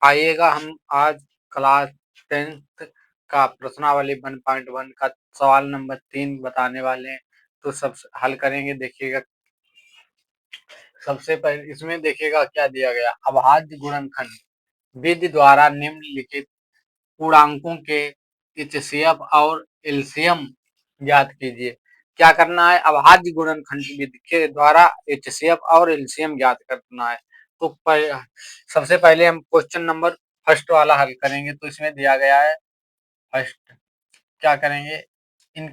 आइएगा हम आज क्लास 10th का प्रश्नावली 1.1 का सवाल नंबर 3 बताने वाले हैं। तो सब हल करेंगे। देखिएगा, सबसे पहले इसमें देखिएगा क्या दिया गया। अभाज्य गुणनखंड विधि द्वारा निम्नलिखित पूर्णांकों के एचसीएफ और एलसीएम ज्ञात कीजिए। क्या करना है? अभाज्य गुणनखंड विधि के द्वारा एचसीएफ और एलसीएम ज्ञात करना है। तो सबसे पहले हम क्वेश्चन नंबर फर्स्ट वाला हल करेंगे। तो इसमें दिया गया है फर्स्ट, क्या करेंगे, इन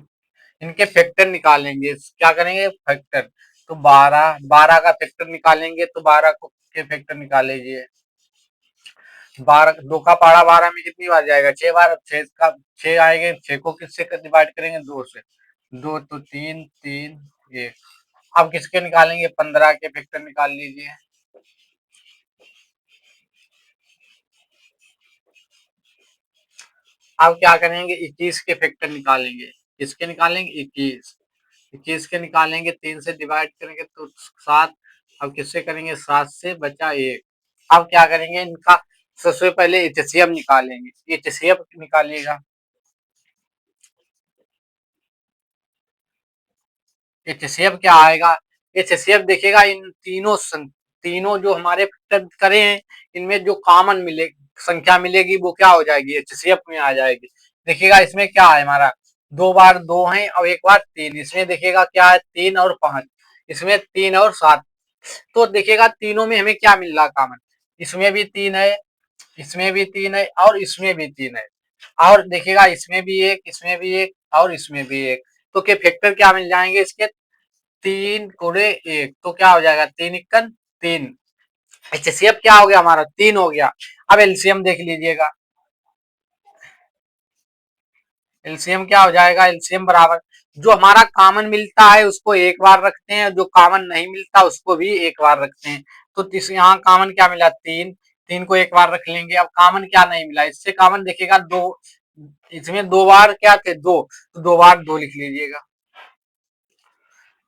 इनके फैक्टर निकालेंगे। क्या करेंगे? फैक्टर। तो 12 का फैक्टर निकालेंगे। तो 12 के फैक्टर निकाल लीजिए। 12 2 का पारा 12 में कितनी बार जाएगा? 6 बार। 6 आएंगे। 6 को किससे डिवाइड करेंगे? 2 से। 2 तो 3 3 1। अब किसके निकालेंगे? 15 के फैक्टर निकाल लीजिए। अब क्या करेंगे? 21 के फैक्टर निकालेंगे। किसके निकालेंगे? 21। 21 के निकालेंगे, 3 से डिवाइड करेंगे तो 7। अब किससे करेंगे? 7 से बचा 1। अब क्या करेंगे? इनका सबसे पहले एचसीएफ निकालेंगे। एचसीएफ निकालिएगा। एचसीएफ क्या आएगा? एचसीएफ देखिएगा, इन तीनों जो हमारे फैक्टर करे हैं, इनमें जो कॉमन मिले संख्या मिलेगी वो क्या हो जाएगी? एचसीएफ में आ जाएगी। देखिएगा इसमें क्या है हमारा, 2 बार 2 है और 1 बार 3। इसमें देखिएगा क्या है? 3 और 5। इसमें 3 और 7। तो देखिएगा तीनों में हमें क्या मिल रहा कॉमन? इसमें भी 3 है, इसमें भी 3 है और इसमें भी 3 है। और देखिएगा इसमें भी 1, इसमें भी 1 और इसमें भी 1। तो के फैक्टर क्या मिल जाएंगे इसके? 3 गुणे 1। तो क्या हो जाएगा? 3 इक्कन 3। एचसीएफ क्या हो गया हमारा? 3 हो गया। अब एलसीएम देख लीजिएगा। एलसीएम क्या हो जाएगा? एलसीएम बराबर, जो हमारा कॉमन मिलता है उसको एक बार रखते हैं, जो कॉमन नहीं मिलता उसको भी एक बार रखते हैं। तो यहाँ कॉमन क्या मिला? 3। 3 को एक बार रख लेंगे। अब कॉमन क्या नहीं मिला? इससे कॉमन देखिएगा 2। इसमें 2 बार क्या थे? 2। तो 2 बार 2 लिख लीजिएगा।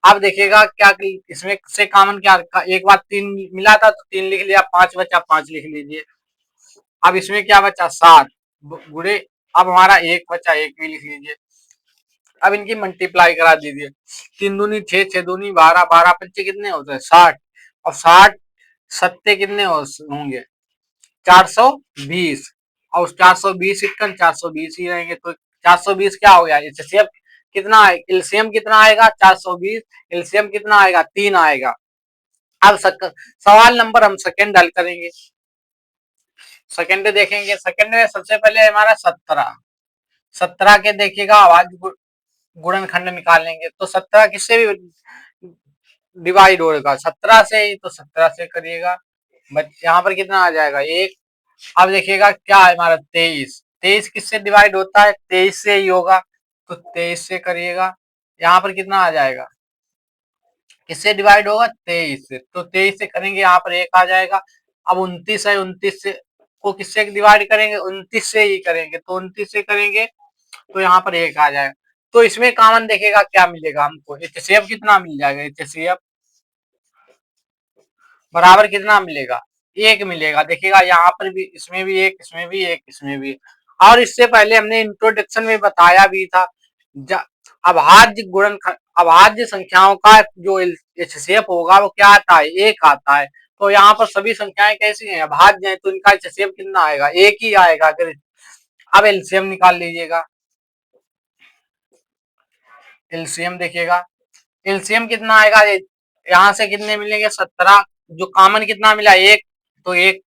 अब देखिएगा क्या इसमें से कॉमन क्या, एक बार 3 मिला था तो 3 लिख लिया। 5 बचा, 5 लिख लीजिए। अब इसमें क्या बचा? 7 गुणे। अब हमारा 1 बचा, 1 भी लिख लीजिए। अब इनकी मल्टीप्लाई करा दीजिए। 3 दूनी 6, 6 दूनी 12, 12 पंचे कितने होते हैं? 60। और 60 सत्ते कितने होंगे? 420। और 420 इक्कन 420 ही रहेंगे। तो 420 क्या हो गया? एचसीएफ कितना है? एलसीएम कितना आएगा? 420। एलसीएम कितना आएगा? 3 आएगा। अब सवाल नंबर हम सेकंड हल करेंगे। सेकंड देखेंगे। सेकंड में सबसे पहले हमारा 17। 17 के देखिएगा अभाज्य गुणनखंड निकालेंगे। तो 17 किससे भी डिवाइड होगा? 17 से ही। तो 17 से करिएगा। यहाँ पर कितना आ जाएगा? 1। अब देखिएगा क्या है हमारा? 23। 23 किससे डिवाइड होता है? 23 से ही होगा। तो 23 से करिएगा। यहाँ पर कितना आ जाएगा? किससे डिवाइड होगा? 23 से। तो 23 से करेंगे, यहाँ पर 1 आ जाएगा। अब 29 है, 29 से को किससे डिवाइड करेंगे? 29 से ही करेंगे। तो 29 से करेंगे तो यहाँ पर 1 आ जाएगा। तो इसमें कॉमन देखेगा क्या मिलेगा हमको? एचसीएफ कितना मिल जाएगा? एचसीएफ बराबर कितना मिलेगा? 1 मिलेगा। देखिएगा यहाँ पर भी, इसमें भी 1, इसमें भी 1, इसमें भी। और इससे पहले हमने इंट्रोडक्शन में बताया भी था, अभाज्य संख्याओं का जो एचसीएफ होगा वो क्या आता है? 1 आता है। तो यहाँ पर सभी संख्याएं कैसी हैं? अभाज्य हैं। तो इनका एचसीएफ कितना आएगा? 1 ही आएगा। अगर अब एलसीएम निकाल लीजिएगा। एलसीएम देखिएगा, एलसीएम कितना आएगा? यहाँ से कितने मिलेंगे? 17। जो कॉमन कितना मिला? 1। तो 1।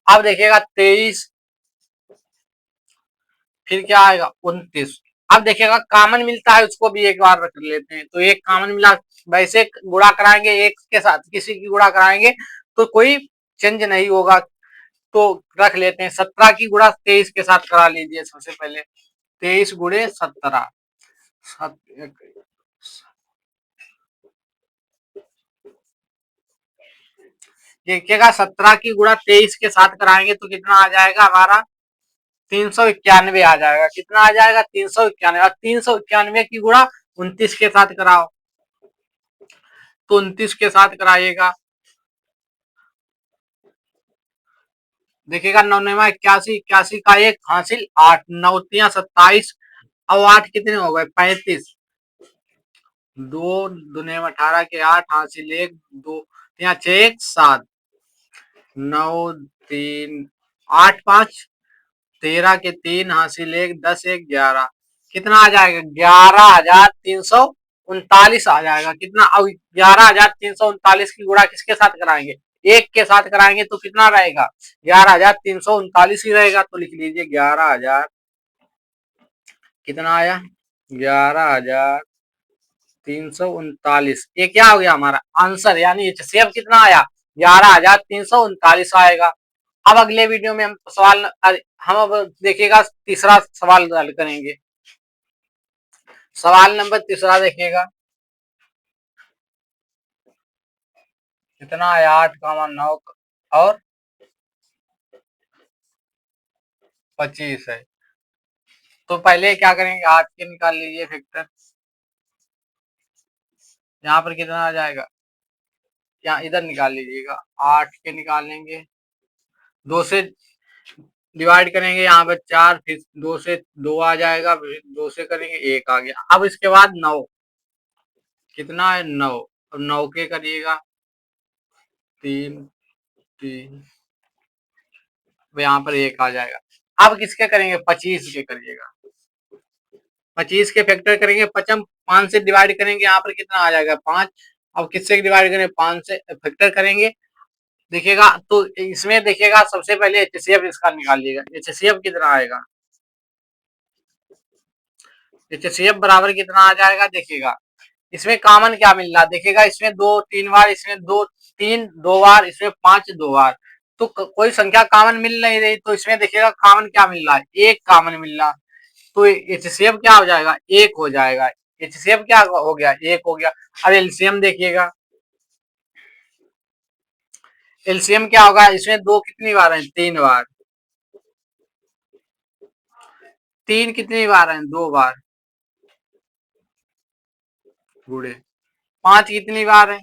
अब देखिएगा 23, फिर क्या आएगा? 29। अब देखिएगा कॉमन मिलता है उसको भी एक बार रख लेते हैं। तो 1 कॉमन मिला, वैसे गुणा कराएंगे 1 के साथ, किसी की गुणा कराएंगे तो कोई चेंज नहीं होगा। तो रख लेते हैं। 17 की गुणा 23 के साथ करा लीजिए सबसे पहले। 23 गुणे 17। देखिएगा 17 की गुणा 23 के साथ कराएंगे तो कितना आ जाएगा हमारा? 391 आ जाएगा। कितना आ जाएगा? 391। और 391 की गुणा 29 के साथ कराओ। तो 29 के साथ कराइएगा। देखिएगा 9 81, 81 का 1 हासिल 8, 9 तिया 27, अब 8 कितने हो गए 35, 2 दूने 18 के 8 हासिल 1, 2 तिया 6 1 7, 9 3 8 5, 13 के 3 हासिल 1, 10 1 11, कितना आ जाएगा 11,339 आ जाएगा। कितना, अब 11,339 की गुणा किसके साथ कराएंगे, एक के साथ कराएंगे तो कितना रहेगा 11,339 ही रहेगा। तो लिख लीजिए 11,000, कितना आया 11,339, ये क्या हो गया हमारा आंसर, यानी एचसीएफ कितना आया 11,339 आएगा। अब अगले वीडियो में हम सवाल, हम अब देखिएगा तीसरा सवाल हल करेंगे। सवाल नंबर तीसरा देखिएगा, कितना है 8,9 और 25 है। तो पहले क्या करेंगे, 8 के निकाल लीजिए फैक्टर, यहाँ पर कितना आ जाएगा, यहाँ इधर निकाल लीजिएगा, 8 के निकालेंगे, 2 से डिवाइड करेंगे, यहाँ पर 4, फिर 2 से 2 आ जाएगा, फिर 2 से करेंगे 1 आ गया। अब इसके बाद 9, कितना है 9, और 9 के करिएगा 3 3, यहाँ पर 1 आ जाएगा। अब किसके करेंगे 25 के करिएगा, 25 के फैक्टर करेंगे, 55 5 से डिवाइड करेंगे, यहाँ पर कितना आ जाएगा 5। अब किससे डिवाइड करेंगे 5 से फैक्टर करेंगे, देखिएगा तो इसमें देखिएगा सबसे पहले एचसीएफ इसका निकालिएगा, एचसीएफ कितना आएगा, एचसीएफ बराबर कितना आ जाएगा, देखिएगा इसमें कॉमन क्या मिल रहा है, देखिएगा इसमें 2 3 बार, इसमें 2 3 2 बार, इसमें 5 2 बार, तो कोई संख्या कॉमन मिल नहीं रही, तो इसमें देखिएगा कॉमन क्या मिल रहा है, एक कॉमन मिल रहा, तो एचसीएफ क्या हो जाएगा, एक हो जाएगा। एचसीएफ क्या हो गया, एक हो गया। अब एलसीएम देखिएगा, एलसीएम क्या होगा, इसमें 2 कितनी बार है 3 बार, 3 कितनी बार है 2 बार, गुड़े 5 कितनी बार है,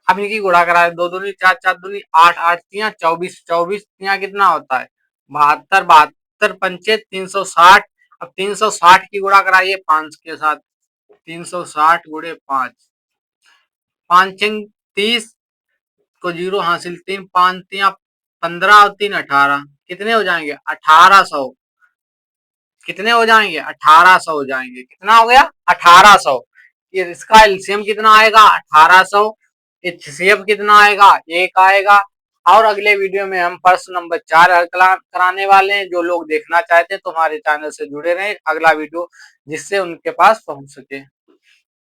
अब इनकी गुणा करा, 2 दूनी 4 4 दूनी 8 8 तिया 24 24 तिया कितना होता है 72 72 पंचे 360, अब 360 की गुणा कराइए 5 के साथ, 360 गुड़े 5, 5 30 को 0 हासिल 3, 5 तिया 15 और 3 18, कितने हो जाएंगे 1800, कितने हो जाएंगे 1800 हो जाएंगे, कितना हो गया 1800। ये इसका एलसीएम कितना आएगा 1800, एचसीएफ कितना आएगा 1 आएगा। और अगले वीडियो में हम प्रश्न नंबर 4 हल कराने वाले हैं। जो लोग देखना चाहते हैं तो हमारे चैनल से जुड़े रहें, अगला वीडियो जिससे उनके पास पहुंच सके।